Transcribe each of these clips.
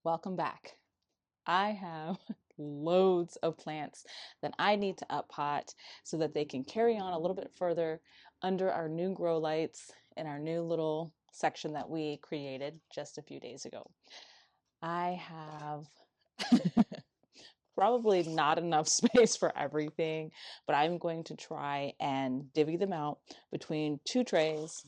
Welcome back. I have loads of plants that I need to up pot so that they can carry on a little bit further under our new grow lights in our new little section that we created just a few days ago. I have probably not enough space for everything, but I'm going to try and divvy them out between two trays.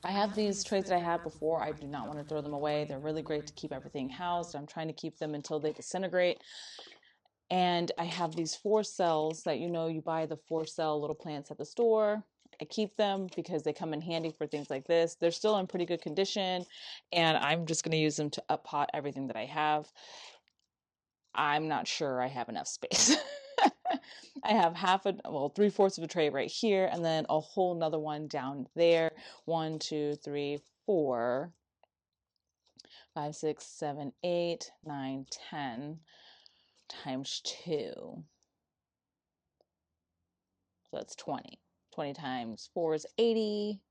I have these trays that I had before. I do not want to throw them away. They're really great to keep everything housed. I'm trying to keep them until they disintegrate. And I have these 4 cells that you buy the 4 cell little plants at the store. I keep them because they come in handy for things like this. They're still in pretty good condition, and I'm just going to use them to up pot everything that I have. I'm not sure I have enough space. I have 3/4 of a tray right here, and then a whole nother one down there. 1, 2, 3, 4, 5, 6, 7, 8, 9, 10 times 2. So that's 20. 20 times 4 is 80.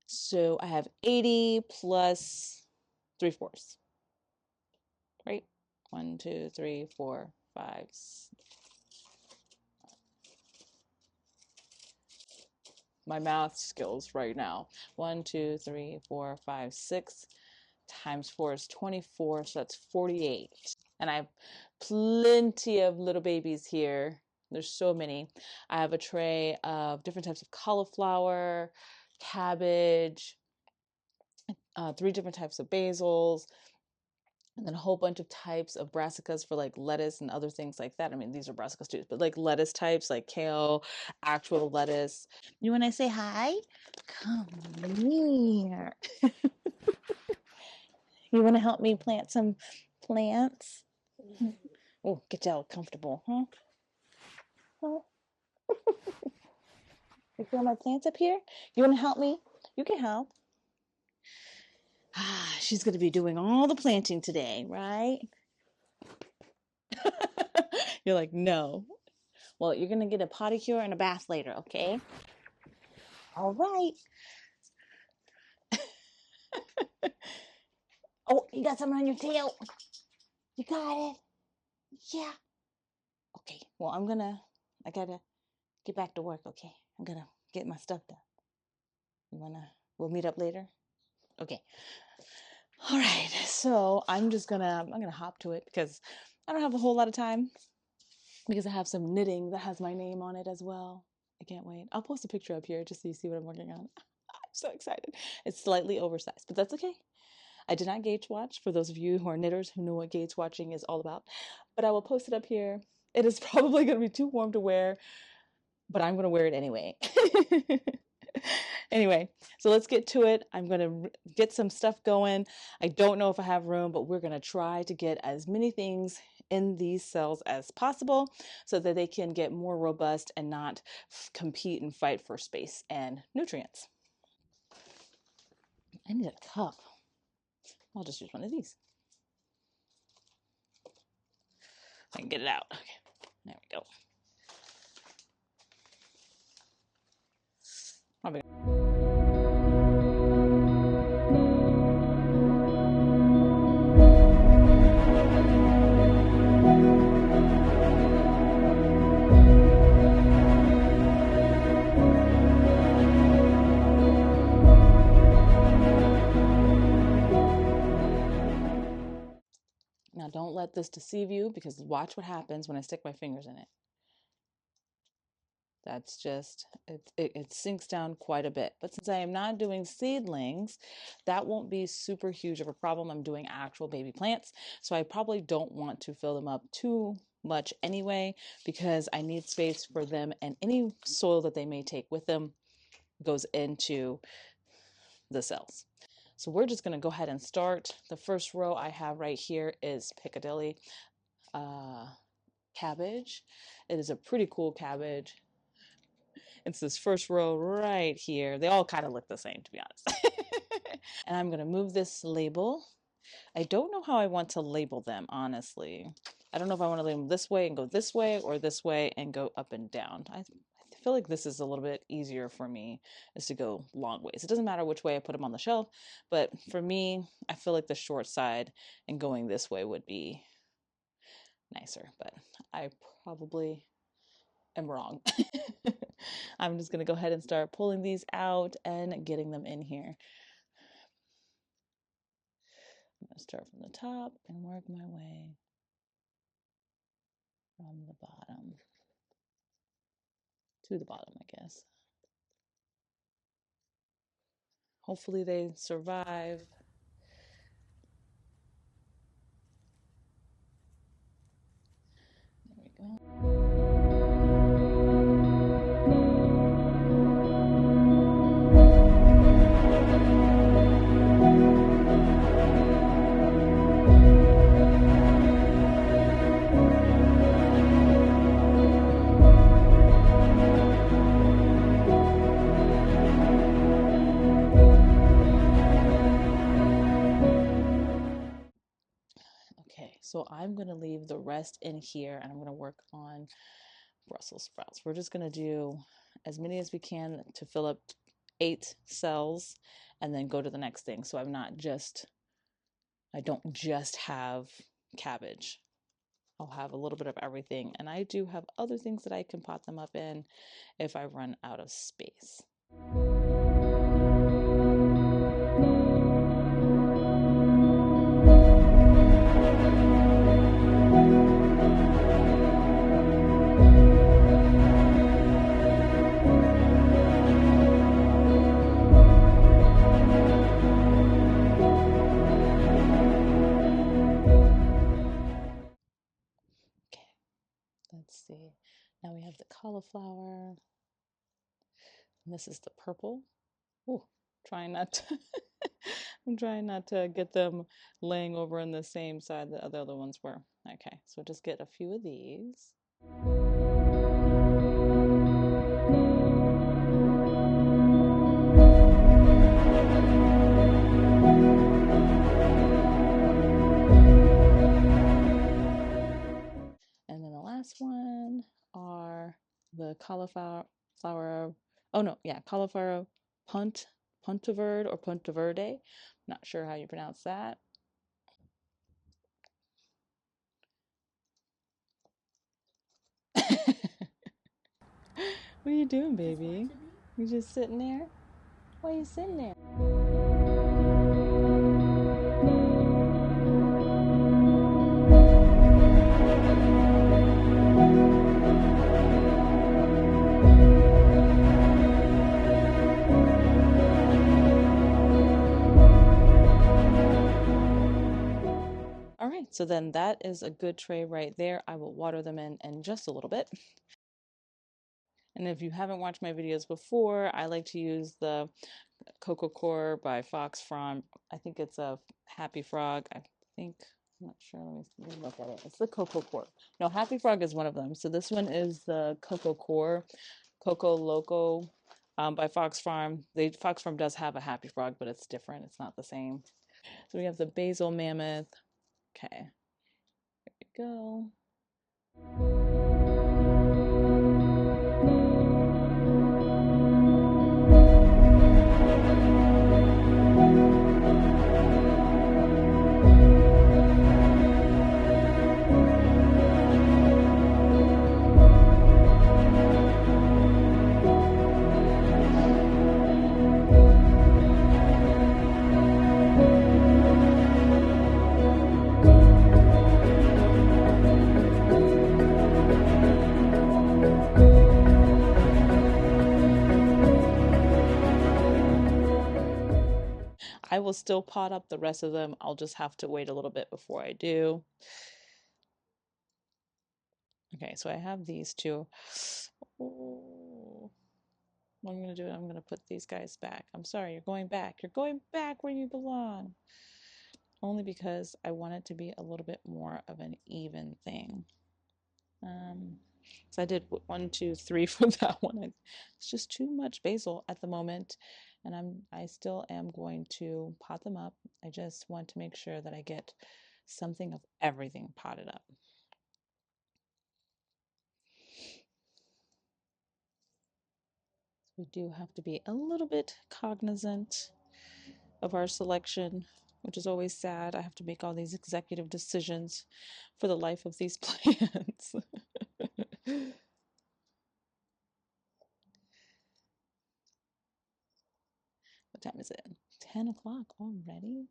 So I have 80 plus 3/4, right? 1, 2, 3, 4, 5. My math skills right now. 1, 2, 3, 4, 5, 6 times 4 is 24, so that's 48. And I have plenty of little babies here. There's so many. I have a tray of different types of cauliflower, cabbage, 3 different types of basils, and then a whole bunch of types of brassicas for like lettuce and other things like that. I mean, these are brassicas too, but like lettuce types like kale, actual lettuce. You want to say hi? Come here. You want to help me plant some plants? Oh, get you all comfortable, huh? Oh, you feel my plants up here? You want to help me? You can help. She's going to be doing all the planting today, right? You're like, no. Well, you're going to get a potty cure and a bath later, okay? All right. Oh, you got something on your tail. You got it. Yeah. Okay. Well, I gotta get back to work, okay? I'm gonna get my stuff done. We'll meet up later? Okay. All right. So I'm gonna hop to it because I don't have a whole lot of time because I have some knitting that has my name on it as well. I can't wait. I'll post a picture up here just so you see what I'm working on. I'm so excited. It's slightly oversized, but that's okay. I did not gauge watch for those of you who are knitters who know what gauge watching is all about, but I will post it up here. It is probably going to be too warm to wear, but I'm going to wear it anyway. Anyway, so let's get to it. I'm going to get some stuff going. I don't know if I have room, but we're going to try to get as many things in these cells as possible so that they can get more robust and not compete and fight for space and nutrients. I need a cup. I'll just use one of these. I can get it out. Okay, there we go. Probably. Now don't let this deceive you because watch what happens when I stick my fingers in it. That's just, it sinks down quite a bit. But since I am not doing seedlings, that won't be super huge of a problem. I'm doing actual baby plants. So I probably don't want to fill them up too much anyway, because I need space for them, and any soil that they may take with them goes into the cells. So we're just going to go ahead and start. The first row I have right here is Piccadilly cabbage. It is a pretty cool cabbage. It's this first row right here. They all kind of look the same, to be honest. And I'm going to move this label. I don't know how I want to label them, honestly. I don't know if I want to label them this way and go this way, or this way and go up and down. I feel like this is a little bit easier for me is to go long ways. It doesn't matter which way I put them on the shelf, but for me, I feel like the short side and going this way would be nicer, but I probably am wrong. I'm just going to go ahead and start pulling these out and getting them in here. I'm going to start from the top and work my way from the bottom to the bottom, I guess. Hopefully they survive. There we go. Okay, so I'm going to leave the rest in here and I'm going to work on Brussels sprouts. We're just going to do as many as we can to fill up 8 cells and then go to the next thing. So I don't just have cabbage. I'll have a little bit of everything. And I do have other things that I can pot them up in if I run out of space. Let's see. Now we have the cauliflower. And this is the purple. Ooh, trying not to I'm trying not to get them laying over on the same side that the other ones were. Okay, so just get a few of these. And then the last one are the cauliflower, cauliflower puntaverde or puntaverde. Not sure how you pronounce that. What are you doing, baby? You just sitting there? Why are you sitting there? All right, so then that is a good tray right there. I will water them in just a little bit. And if you haven't watched my videos before, I like to use the Coco Core by Fox from, I think it's a Happy Frog. I'm not sure. Let me look at it. It's the Coco Core. No, Happy Frog is one of them. So this one is the Coco Core, Coco Loco by Fox Farm. Fox Farm does have a Happy Frog, but it's different. It's not the same. So we have the Basil Mammoth. Okay, here we go. I will still pot up the rest of them. I'll just have to wait a little bit before I do. Okay, so I have these two. Oh, what I'm going to do, I'm going to put these guys back. I'm sorry, you're going back. You're going back where you belong. Only because I want it to be a little bit more of an even thing. So I did 1, 2, 3 for that one. It's just too much basil at the moment, and I still am going to pot them up. I just want to make sure that I get something of everything potted up. We do have to be a little bit cognizant of our selection, which is always sad. I have to make all these executive decisions for the life of these plants. What time is it? 10 o'clock already?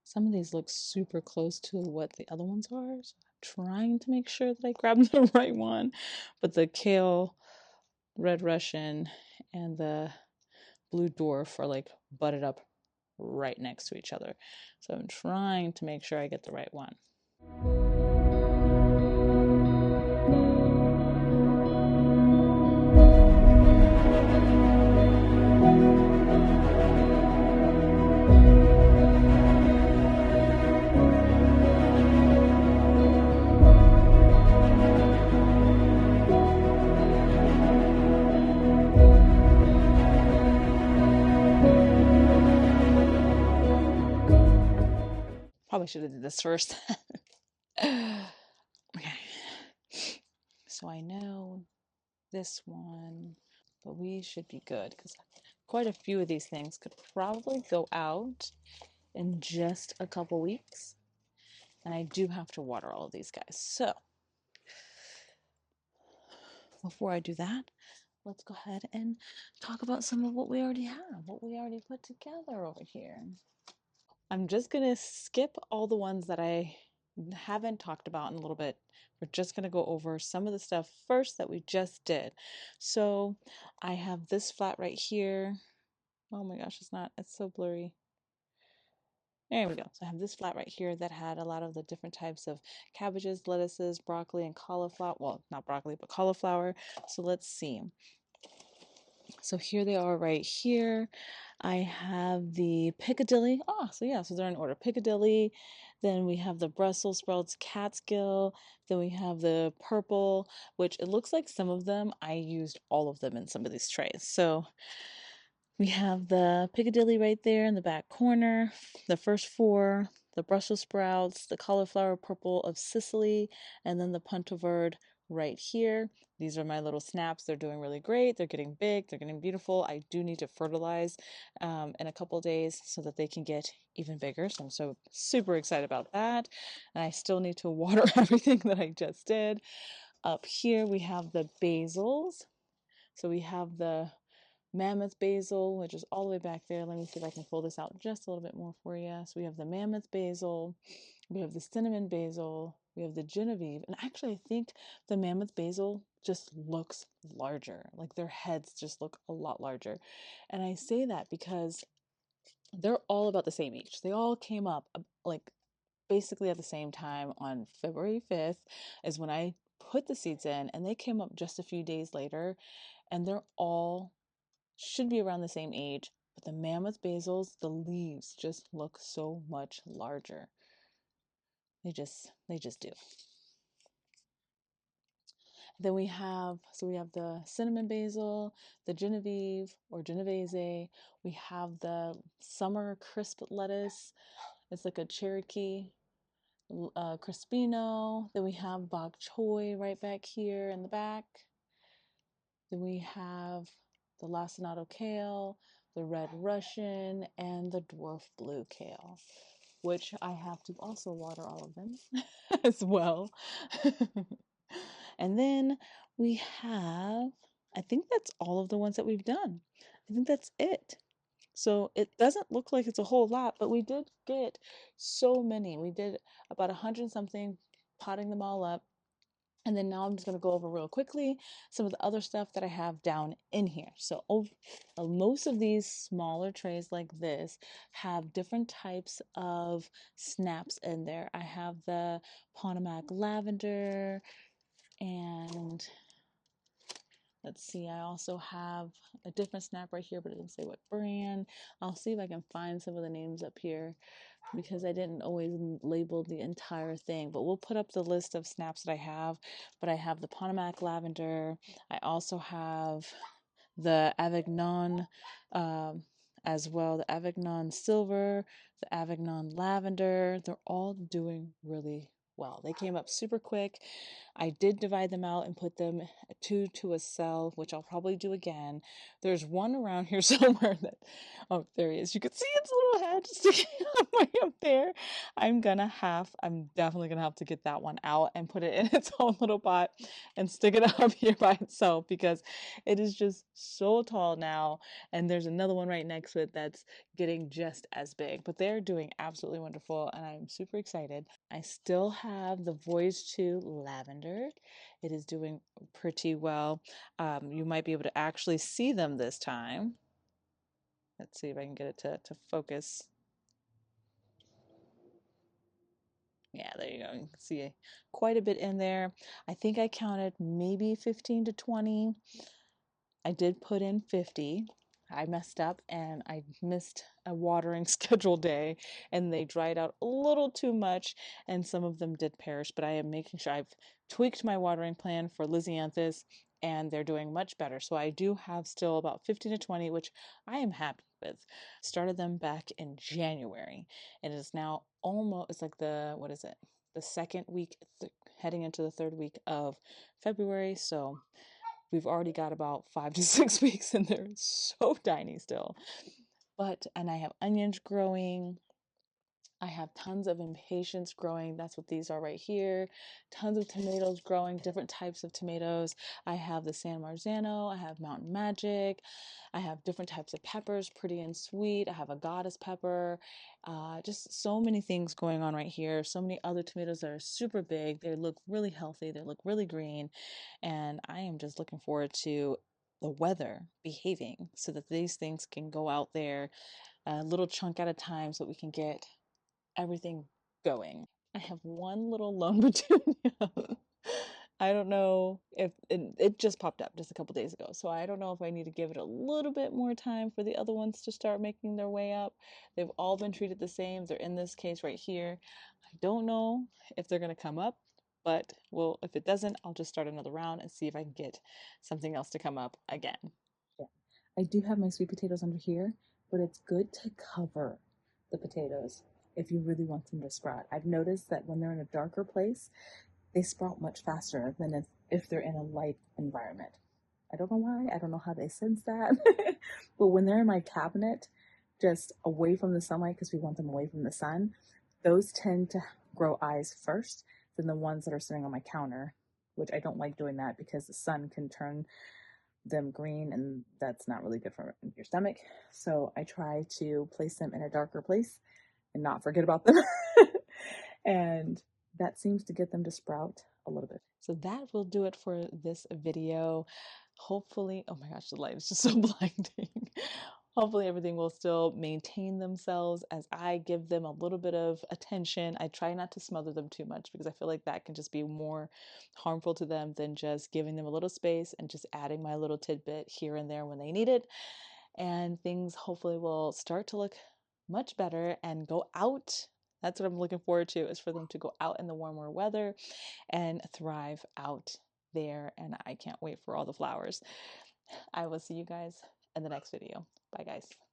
Some of these look super close to what the other ones are. So I'm trying to make sure that I grab the right one. But the kale, red Russian, and the blue dwarf are like butted up right next to each other. So I'm trying to make sure I get the right one. Probably should have did this first. Okay. So I know this one, but we should be good because quite a few of these things could probably go out in just a couple weeks. And I do have to water all of these guys. So before I do that, let's go ahead and talk about some of what we already have, what we already put together over here. I'm just going to skip all the ones that I haven't talked about in a little bit. We're just going to go over some of the stuff first that we just did. So I have this flat right here. Oh my gosh, it's so blurry. There we go. So I have this flat right here that had a lot of the different types of cabbages, lettuces, broccoli, and cauliflower. Well, not broccoli, but cauliflower. So let's see. So here they are right here. I have the Piccadilly. So yeah, so they're in order. Piccadilly. Then we have the Brussels sprouts Catskill. Then we have the purple, which it looks like some of them, I used all of them in some of these trays. So we have the Piccadilly right there in the back corner, the first four, the Brussels sprouts, the cauliflower purple of Sicily, and then the Punta Verde right here. These are my little snaps. They're doing really great. They're getting big. They're getting beautiful. I do need to fertilize in a couple days so that they can get even bigger. So I'm so super excited about that. And I still need to water everything that I just did. Up here we have the basils. So we have the mammoth basil, which is all the way back there. Let me see if I can pull this out just a little bit more for you. So we have the mammoth basil, we have the cinnamon basil, we have the Genevieve, and actually I think the mammoth basil just looks larger. Like their heads just look a lot larger. And I say that because they're all about the same age. They all came up like basically at the same time on February 5th is when I put the seeds in, and they came up just a few days later, and they're all should be around the same age, but the mammoth basils, the leaves just look so much larger. They just do. Then we have the cinnamon basil, the Genevieve or Genovese. We have the summer crisp lettuce. It's like a Cherokee Crispino. Then we have bok choy right back here in the back. Then we have the lacinato kale, the red Russian, and the dwarf blue kale, which I have to also water all of them as well. And then we have, I think that's all of the ones that we've done. I think that's it. So it doesn't look like it's a whole lot, but we did get so many. We did about 100 something, potting them all up. And then now I'm just going to go over real quickly some of the other stuff that I have down in here. So most of these smaller trays like this have different types of snaps in there. I have the Potomac lavender, and let's see, I also have a different snap right here, but it didn't say what brand. I'll see if I can find some of the names up here because I didn't always label the entire thing, but we'll put up the list of snaps that I have. But I have the Potomac lavender. I also have the Avignon as well, the Avignon silver, the Avignon lavender. They're all doing really well. They came up super quick. I did divide them out and put them two to a cell, which I'll probably do again. There's one around here somewhere that, oh, there he is. You can see its little head sticking up way up there. I'm definitely gonna have to get that one out and put it in its own little pot and stick it up here by itself because it is just so tall now. And there's another one right next to it that's getting just as big, but they're doing absolutely wonderful and I'm super excited. I still have the Voyage to Lavender. It is doing pretty well. You might be able to actually see them this time. Let's see if I can get it to focus. Yeah, there you go. You can see quite a bit in there. I think I counted maybe 15 to 20. I did put in 50. I messed up and I missed a watering schedule day and they dried out a little too much and some of them did perish, but I am making sure I've tweaked my watering plan for Lysianthus and they're doing much better. So I do have still about 15 to 20, which I am happy with. Started them back in January and it is now almost, it's like the, what is it? The second week, heading into the third week of February. So we've already got about 5 to 6 weeks and they're so tiny still. And I have onions growing. I have tons of impatiens growing. That's what these are right here. Tons of tomatoes growing, different types of tomatoes. I have the San Marzano. I have Mountain Magic. I have different types of peppers, pretty and sweet. I have a goddess pepper. Just so many things going on right here. So many other tomatoes that are super big. They look really healthy. They look really green. And I am just looking forward to the weather behaving so that these things can go out there a little chunk at a time so we can get everything going. I have one little lone petunia. I don't know if it just popped up just a couple days ago. So I don't know if I need to give it a little bit more time for the other ones to start making their way up. They've all been treated the same. They're in this case right here. I don't know if they're going to come up, but well, if it doesn't, I'll just start another round and see if I can get something else to come up again. Yeah. I do have my sweet potatoes under here, but it's good to cover the potatoes if you really want them to sprout. I've noticed that when they're in a darker place, they sprout much faster than if they're in a light environment. I don't know why. I don't know how they sense that. But when they're in my cabinet, just away from the sunlight, because we want them away from the sun, those tend to grow eyes first than the ones that are sitting on my counter, which I don't like doing that because the sun can turn them green and that's not really good for your stomach. So I try to place them in a darker place and not forget about them. And that seems to get them to sprout a little bit. So that will do it for this video. Hopefully, oh my gosh, the light is just so blinding. Hopefully everything will still maintain themselves as I give them a little bit of attention. I try not to smother them too much because I feel like that can just be more harmful to them than just giving them a little space and just adding my little tidbit here and there when they need it. And things hopefully will start to look much better and go out. That's what I'm looking forward to, is for them to go out in the warmer weather and thrive out there. And I can't wait for all the flowers. I will see you guys in the next video. Bye, guys.